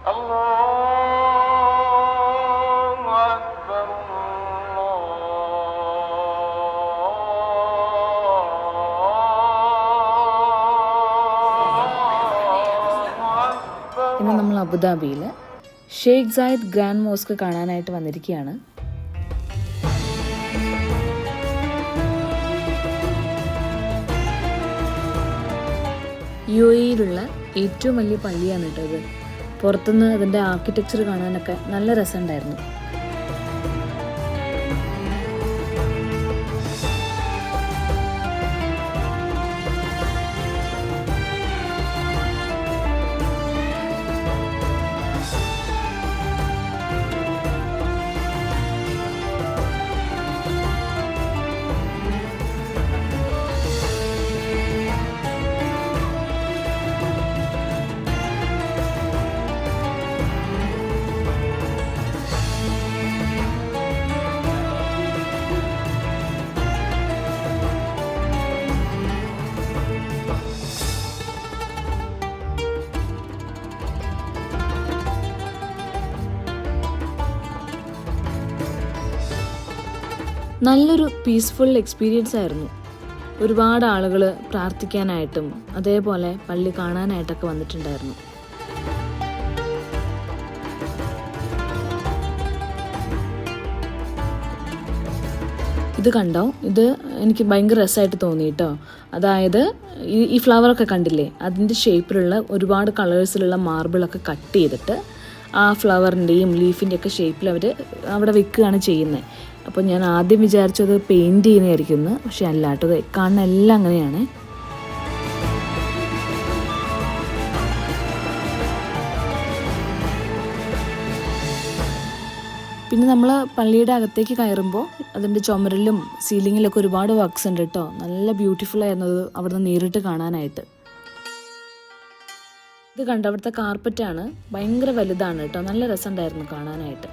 ഇന്ന് നമ്മൾ അബുദാബിയിൽ ഷെയ്ഖ് സായിദ് ഗ്രാൻഡ് മോസ്ക് കാണാനായിട്ട് വന്നിരിക്കുകയാണ്. UAE-യിലുള്ള ഏറ്റവും വലിയ പള്ളിയാണ് കേട്ടോ ഇത്. പുറത്തുനിന്ന് അതിൻ്റെ ആർക്കിടെക്ചർ കാണാനൊക്കെ നല്ല രസമുണ്ടായിരുന്നു. നല്ലൊരു പീസ്ഫുൾ എക്സ്പീരിയൻസ് ആയിരുന്നു. ഒരുപാട് ആളുകൾ പ്രാർത്ഥിക്കാനായിട്ടും അതേപോലെ പള്ളി കാണാനായിട്ടൊക്കെ വന്നിട്ടുണ്ടായിരുന്നു. ഇത് കണ്ടോ, ഇത് എനിക്ക് ഭയങ്കര രസമായിട്ട് തോന്നി കേട്ടോ. അതായത് ഈ ഫ്ലവറൊക്കെ കണ്ടില്ലേ, അതിൻ്റെ ഷേപ്പിലുള്ള ഒരുപാട് കളേഴ്സിലുള്ള മാർബിളൊക്കെ കട്ട് ചെയ്തിട്ട് ആ ഫ്ലവറിൻ്റെയും ലീഫിൻ്റെയൊക്കെ ഷേപ്പിൽ അവർ അവിടെ വെക്കുകയാണ് ചെയ്യുന്നത്. അപ്പോൾ ഞാൻ ആദ്യം വിചാരിച്ചത് പെയിൻറ്റ് ചെയ്യുന്നതായിരിക്കും, പക്ഷെ അല്ലാട്ടത് കാണുന്ന എല്ലാം അങ്ങനെയാണ്. പിന്നെ നമ്മൾ പള്ളിയുടെ അകത്തേക്ക് കയറുമ്പോൾ അതിൻ്റെ ചുമരിലും സീലിങ്ങിലൊക്കെ ഒരുപാട് വർക്ക്സ് ഉണ്ട് കേട്ടോ. നല്ല ബ്യൂട്ടിഫുൾ ആയിരുന്നു അത് അവിടെ നിന്ന് നേരിട്ട് കാണാനായിട്ട്. ഇത് കണ്ട അവിടുത്തെ കാർപ്പറ്റാണ്, ഭയങ്കര വലുതാണ് കേട്ടോ, നല്ല രസമുണ്ടായിരുന്നു കാണാനായിട്ട്.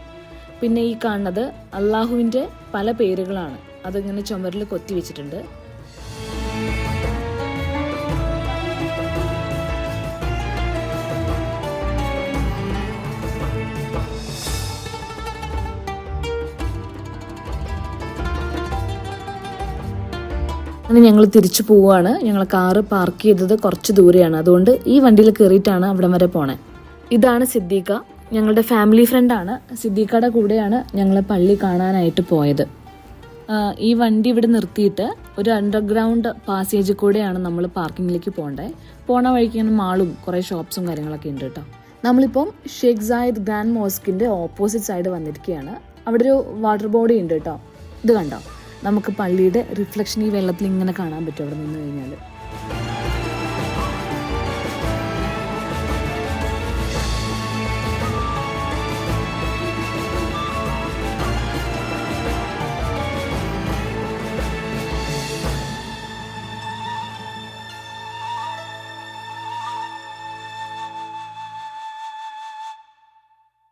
പിന്നെ ഈ കാണുന്നത് അള്ളാഹുവിൻ്റെ പല പേരുകളാണ്, അതിങ്ങനെ ചുമരിൽ കൊത്തി വെച്ചിട്ടുണ്ട്. അങ്ങനെ ഞങ്ങൾ തിരിച്ചു പോവുകയാണ്. ഞങ്ങൾ കാറ് പാർക്ക് ചെയ്തത് കുറച്ച് ദൂരെയാണ്, അതുകൊണ്ട് ഈ വണ്ടിയിൽ കയറിയിട്ടാണ് അവിടം വരെ പോണേ. ഇതാണ് സിദ്ദീഖ, ഞങ്ങളുടെ ഫാമിലി ഫ്രണ്ടാണ്. സിദ്ദീഖയുടെ കൂടെയാണ് ഞങ്ങൾ പള്ളി കാണാനായിട്ട് പോയത്. ഈ വണ്ടി ഇവിടെ നിർത്തിയിട്ട് ഒരു അണ്ടർഗ്രൗണ്ട് പാസേജിൽ കൂടെയാണ് നമ്മൾ പാർക്കിങ്ങിലേക്ക് പോകേണ്ടത്. പോണ വഴിക്ക് ഇങ്ങനെ മാളും കുറേ ഷോപ്സും കാര്യങ്ങളൊക്കെ ഉണ്ട് കേട്ടോ. നമ്മളിപ്പം ഷെയ്ഖ് സായിദ് ഗ്രാൻഡ് മോസ്കിൻ്റെ ഓപ്പോസിറ്റ് സൈഡ് വന്നിരിക്കുകയാണ്. അവിടെ ഒരു വാട്ടർ ബോഡി ഉണ്ട് കേട്ടോ. ഇത് കണ്ടോ, നമുക്ക് പള്ളിയുടെ റിഫ്ലക്ഷൻ ഈ വെള്ളത്തിൽ ഇങ്ങനെ കാണാൻ പറ്റും അവിടെ നിന്ന് കഴിഞ്ഞാൽ.